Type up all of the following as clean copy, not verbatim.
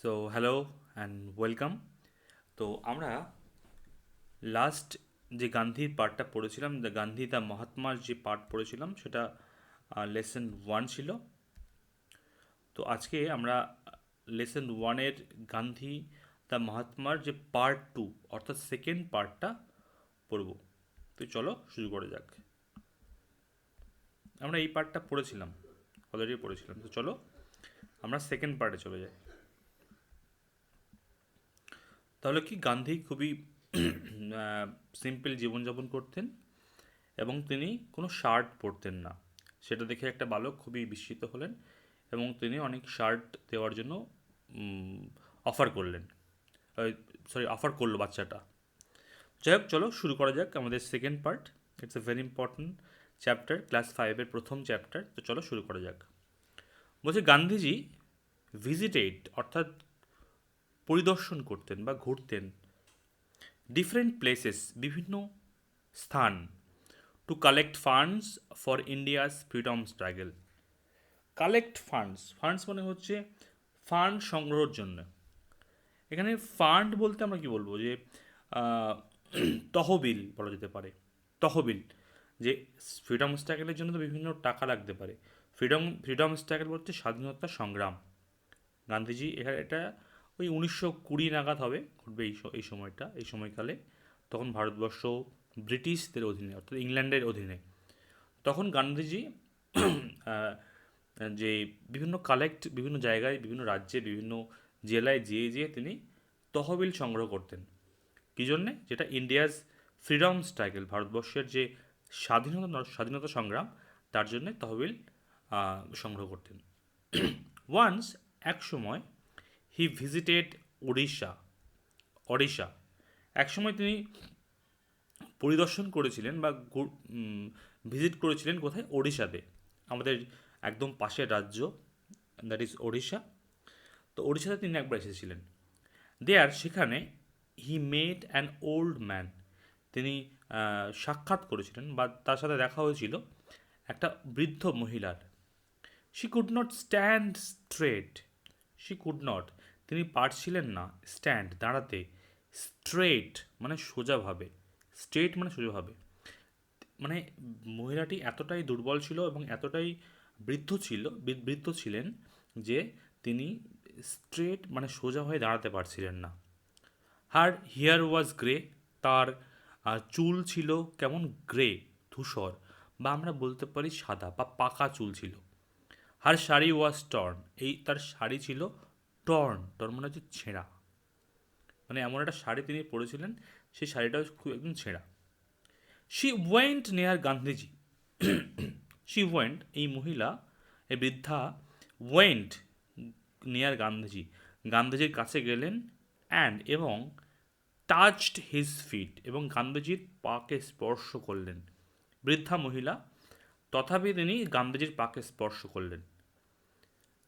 So hello and welcome. তো আমরা last যে গান্ধীর পার্টটা পড়েছিলাম, গান্ধী দ্য মহাত্মার যে পার্ট পড়েছিলাম সেটা লেসন 1 ছিল। তো আজকে আমরা লেসন 1-এর গান্ধী দ্য মহাত্মার যে পার্ট 2 অর্থাৎ সেকেন্ড পার্টটা পড়ব। তো চলো শুরু করা যাক। আমরা এই পার্টটা পড়েছিলাম, অলরেডি পড়েছিলাম। তো চলো আমরা সেকেন্ড পার্টে চলে যাই। তাহলে কি, গান্ধী খুবই সিম্পল জীবনযাপন করতেন এবং তিনি কোনো শার্ট পরতেন না। সেটা দেখে একটা বালক খুবই বিস্মিত হলেন এবং তিনি অনেক শার্ট দেওয়ার জন্য অফার করলেন, অফার করলো বাচ্চাটা। যাই হোক, চলো শুরু করা যাক আমাদের second part. It's a very important chapter, class 5-এর প্রথম চ্যাপ্টার। তো চলো শুরু করা যাক। বলছে গান্ধীজি ভিজিটেড অর্থাৎ পরিদর্শন করতেন বা ঘুরতেন ডিফারেন্ট প্লেসেস, বিভিন্ন স্থান, to collect funds for India's freedom struggle. Collect funds, funds মানে হচ্ছে ফান্ড সংগ্রহের জন্য। এখানে ফান্ড বলতে আমরা কি বলবো, যে আহ, তহবিল বলা যেতে পারে। তহবিল, যে ফ্রিডম স্ট্রাগলের জন্য তো বিভিন্ন টাকা লাগতে পারে। ফ্রিডম স্ট্রাগল বলতে স্বাধীনতা সংগ্রাম। গান্ধীজি এখানে এটা ওই 1920 নাগাদ হবে, ঘটবে এই সময়টা, এই সময়কালে। তখন ভারতবর্ষ ব্রিটিশদের অধীনে অর্থাৎ ইংল্যান্ডের অধীনে। তখন গান্ধীজি আহ, যে বিভিন্ন জায়গায়, বিভিন্ন রাজ্যে, বিভিন্ন জেলায় যেয়ে যেয়ে তিনি তহবিল সংগ্রহ করতেন। কী জন্যে? যেটা ইন্ডিয়াজ ফ্রিডম স্ট্রাগল, ভারতবর্ষের যে স্বাধীনতা সংগ্রাম, তার জন্যে তহবিল সংগ্রহ করতেন। ওয়ান্স, এক সময়, হি ভিজিটেড ওড়িশা। ওড়িশা এক সময় তিনি পরিদর্শন করেছিলেন বা ভিজিট করেছিলেন কোথায়? ওড়িশাতে, আমাদের একদম পাশের রাজ্য, দ্যাট ইজ ওড়িশা। তো ওড়িশাতে তিনি একবার এসেছিলেন। দেয়ার, সেখানে, হি মেট অ্যান ওল্ড ম্যান, তিনি সাক্ষাৎ করেছিলেন বা তার সাথে দেখা হয়েছিল একটা বৃদ্ধ মহিলার। She could not stand straight. She could not, তিনি পারছিলেন না, স্ট্যান্ড দাঁড়াতে, স্ট্রেট মানে সোজাভাবে, স্ট্রেট মানে সোজাভাবে। মানে মহিলাটি এতটাই দুর্বল ছিল এবং এতটাই বৃদ্ধ ছিলেন যে তিনি স্ট্রেট মানে সোজা হয়ে দাঁড়াতে পারছিলেন না। হার হেয়ার ওয়াজ গ্রে, তার চুল ছিল কেমন? গ্রে, ধূসর, বা আমরা বলতে পারি সাদা বা পাকা চুল ছিল। হার শাড়ি ওয়াজ টর্ন, এই তার শাড়ি ছিল টর্ন, টর্ন মানে হচ্ছে ছেঁড়া। মানে এমন একটা শাড়ি তিনি পরেছিলেন, সেই শাড়িটাও খুব একদম ছেঁড়া। শি ওয়েন্ট নেয়ার গান্ধীজি। শি ওয়েন্ট, এই মহিলা, এই বৃদ্ধা, ওয়েন্ট নিয়ার গান্ধীজি, গান্ধীজির কাছে গেলেন, অ্যান্ড এবং টাচড হিজ ফিট, এবং গান্ধীজির পাকে স্পর্শ করলেন। বৃদ্ধা মহিলা, তথাপি তিনি গান্ধীজির পাকে স্পর্শ করলেন।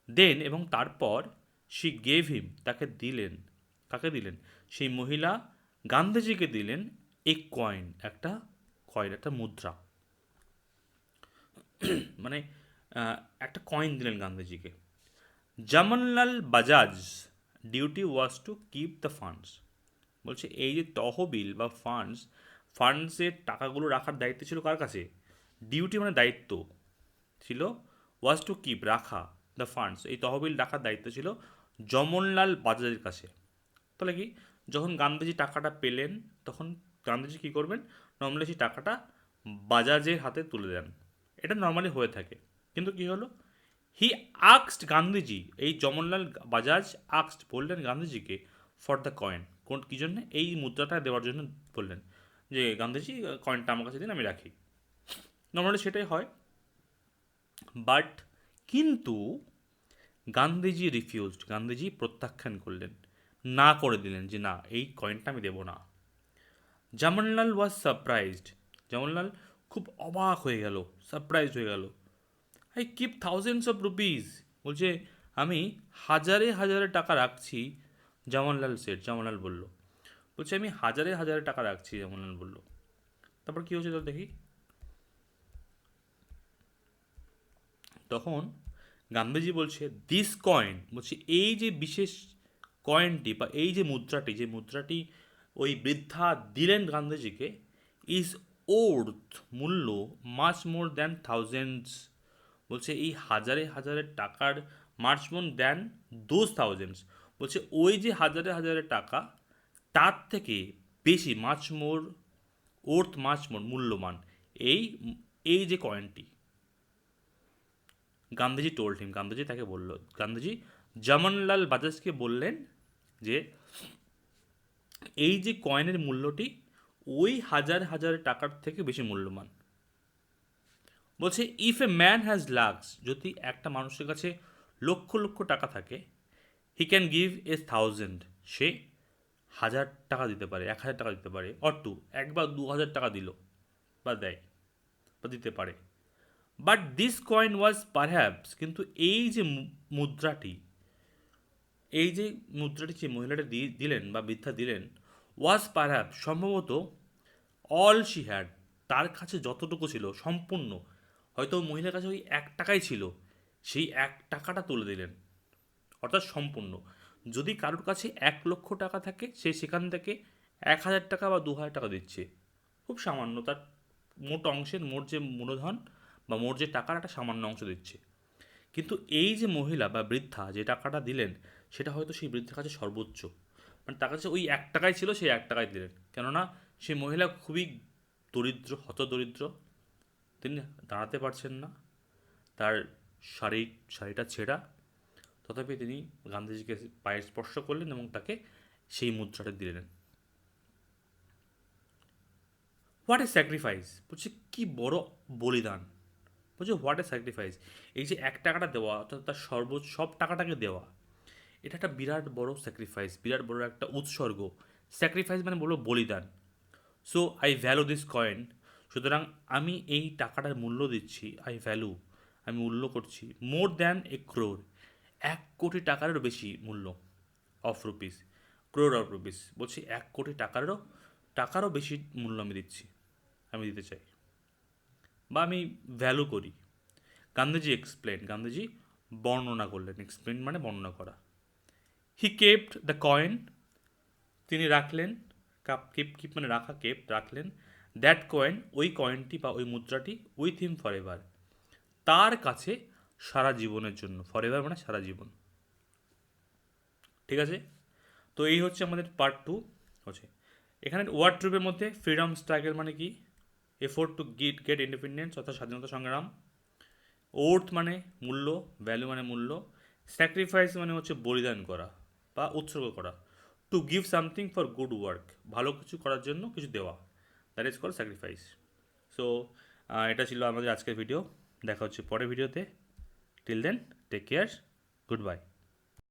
দেন, এবং তারপর, শি গেভ হিম, তাকে দিলেন। কাকে দিলেন? সেই মহিলা গান্ধীজিকে দিলেন এ কয়েন, একটা কয়েন, একটা মুদ্রা। মানে আহ, একটা কয়েন দিলেন গান্ধীজিকে। Jamnalal Bajaj duty was to keep the funds, বলছে এই যে তহবিল বা ফান্ডসের টাকাগুলো রাখার দায়িত্ব ছিল কার কাছে? ডিউটি মানে দায়িত্ব ছিল, ওয়াজ টু কিপ রাখা, দ্য ফান্ডস এই তহবিল রাখার দায়িত্ব ছিল জমনলাল বাজাজের কাছে। তাহলে কি, যখন গান্ধীজি টাকাটা পেলেন, তখন গান্ধীজি কী করবেন? নর্মালি সেই টাকাটা বাজাজের হাতে তুলে দেন। এটা নর্মালি হয়ে থাকে। কিন্তু কি হলো, হি আক্সড গান্ধীজি, এই জমনলাল বাজাজ আক্সড বললেন গান্ধীজিকে ফর দ্য কয়েন, কোন কী জন্য? এই মুদ্রাটা দেওয়ার জন্য বললেন, যে গান্ধীজি কয়েনটা আমার কাছে দিন, আমি রাখি। নর্মালি সেটাই হয়। বাট, কিন্তু গান্ধীজি রিফিউজড, গান্ধীজি প্রত্যাখ্যান করলেন, না করে দিলেন, যে না, এই কয়েনটা আমি দেবো না। জামনলাল ওয়াজ সারপ্রাইজড, জামনলাল খুব অবাক হয়ে গেল, সারপ্রাইজড হয়ে গেল। I keep thousands of rupees, বলছে আমি হাজারে হাজারে টাকা রাখছি। জামনলাল বলল, বলছে আমি হাজারে হাজারে টাকা রাখছি, জামনলাল বলল। তারপর কী হচ্ছে তো দেখি। তখন গান্ধীজি বলছে, দিস কয়েন, বলছে এই যে বিশেষ কয়েনটি বা এই যে মুদ্রাটি ওই বৃদ্ধা দিলেন গান্ধীজিকে ইজ ওর্থ মূল্য মাচ মোর দ্যান থাউজেন্ডস, বলছে এই হাজারে হাজারে টাকার much more than those thousands, বলছে ওই যে হাজারে হাজারে টাকা তার থেকে বেশি much more worth much more মূল্যবান এই এই যে কয়েনটি। গান্ধীজি টোল্ড হিম, গান্ধীজি তাকে বলল, গান্ধীজি জামনলাল বাজাজকে বললেন যে এই যে কয়েনের মূল্যটি ওই হাজার হাজার টাকার থেকে বেশি মূল্যবান। বলছে if a man has lakhs, যদি একটা মানুষের কাছে লক্ষ লক্ষ টাকা থাকে, he can give a thousand, সে 1000 টাকা দিতে পারে, 1000 টাকা দিতে পারে, অর টু একবার 2000 টাকা দিল বা দেয় বা দিতে পারে। But this coin was perhaps, কিন্তু এই যে মুদ্রাটি, এই যে মুদ্রাটি যে মহিলাটা দিলেন বা বৃদ্ধা দিলেন, ওয়াজ পারহ্যাপস সম্ভবত অল শি হ্যাড, তার কাছে যতটুকু ছিল সম্পূর্ণ, হয়তো মহিলার কাছে ওই 1 টাকাই ছিল, সেই 1 টাকাটা তুলে দিলেন, অর্থাৎ সম্পূর্ণ। যদি কারোর কাছে 1 লক্ষ টাকা থাকে, সে সেখান থেকে 1000 টাকা বা 2000 টাকা দিচ্ছে, খুব সামান্য, তার মোট অংশের মোট যে মূলধন বা মোট যে টাকার একটা সামান্য অংশ দিচ্ছে। কিন্তু এই যে মহিলা বা বৃদ্ধা যে টাকাটা দিলেন, সেটা হয়তো সেই বৃদ্ধার কাছে সর্বোচ্চ, মানে তার কাছে ওই 1 টাকাই ছিল, সেই 1 টাকাই দিলেন, কেননা সেই মহিলা খুবই দরিদ্র, হতদরিদ্র, তিনি দাঁড়াতে পারছেন না, তার শাড়িটা ছেঁড়া, তথাপি তিনি গান্ধীজিকে পায়ে স্পর্শ করলেন এবং তাকে সেই মুদ্রাটা দিলেন। হোয়াট এ স্যাক্রিফাইস, বলছে কি বড় বলিদান, বলছে হোয়াট এ স্যাক্রিফাইস, এই যে 1 টাকাটা দেওয়া, অর্থাৎ তার সব টাকাটাকে দেওয়া, এটা একটা বিরাট বড় স্যাক্রিফাইস, বিরাট বড় একটা উৎসর্গ। স্যাক্রিফাইস মানে বলবো বলিদান। So I value this coin, সুতরাং আমি এই টাকাটার মূল্য দিচ্ছি, আই ভ্যালু আমি মূল্য করছি, মোর দ্যান এ ক্রোর, 1 কোটি টাকারও বেশি মূল্য, of rupees, crore of rupees, বলছি 1 কোটি টাকারও বেশি মূল্য আমি দিচ্ছি, আমি দিতে চাই বা আমি ভ্যালু করি। গান্ধীজি এক্সপ্লেন, গান্ধীজি বর্ণনা করলেন, এক্সপ্লেন মানে বর্ণনা করা। হি কেপ্ট দ্য কয়েন, তিনি রাখলেন, কিপ মানে রাখা, কেপ্ট রাখলেন, দ্যাট কয়েন ওই কয়েনটি বা ওই মুদ্রাটি উইথ হিম ফর এভার, তার কাছে সারা জীবনের জন্য, ফর এভার মানে সারা জীবন। ঠিক আছে, তো এই হচ্ছে আমাদের পার্ট 2 হচ্ছে। এখানে ওয়ার্ড্রোবের মধ্যে ফ্রিডম স্ট্রাগল মানে কি, এফোর্ট টু গেট ইন্ডিপেন্ডেন্স অর্থাৎ স্বাধীনতা সংগ্রাম, ওর্থ মানে মূল্য, ভ্যালু মানে মূল্য, স্যাক্রিফাইস মানে হচ্ছে বলিদান করা বা উৎসর্গ করা, to give something for good work, ভালো কিছু করার জন্য কিছু দেওয়া, that is call sacrifice. So এটা ছিল আমাদের আজকের ভিডিও, দেখা হচ্ছে পরের ভিডিওতে, till then take care, good by.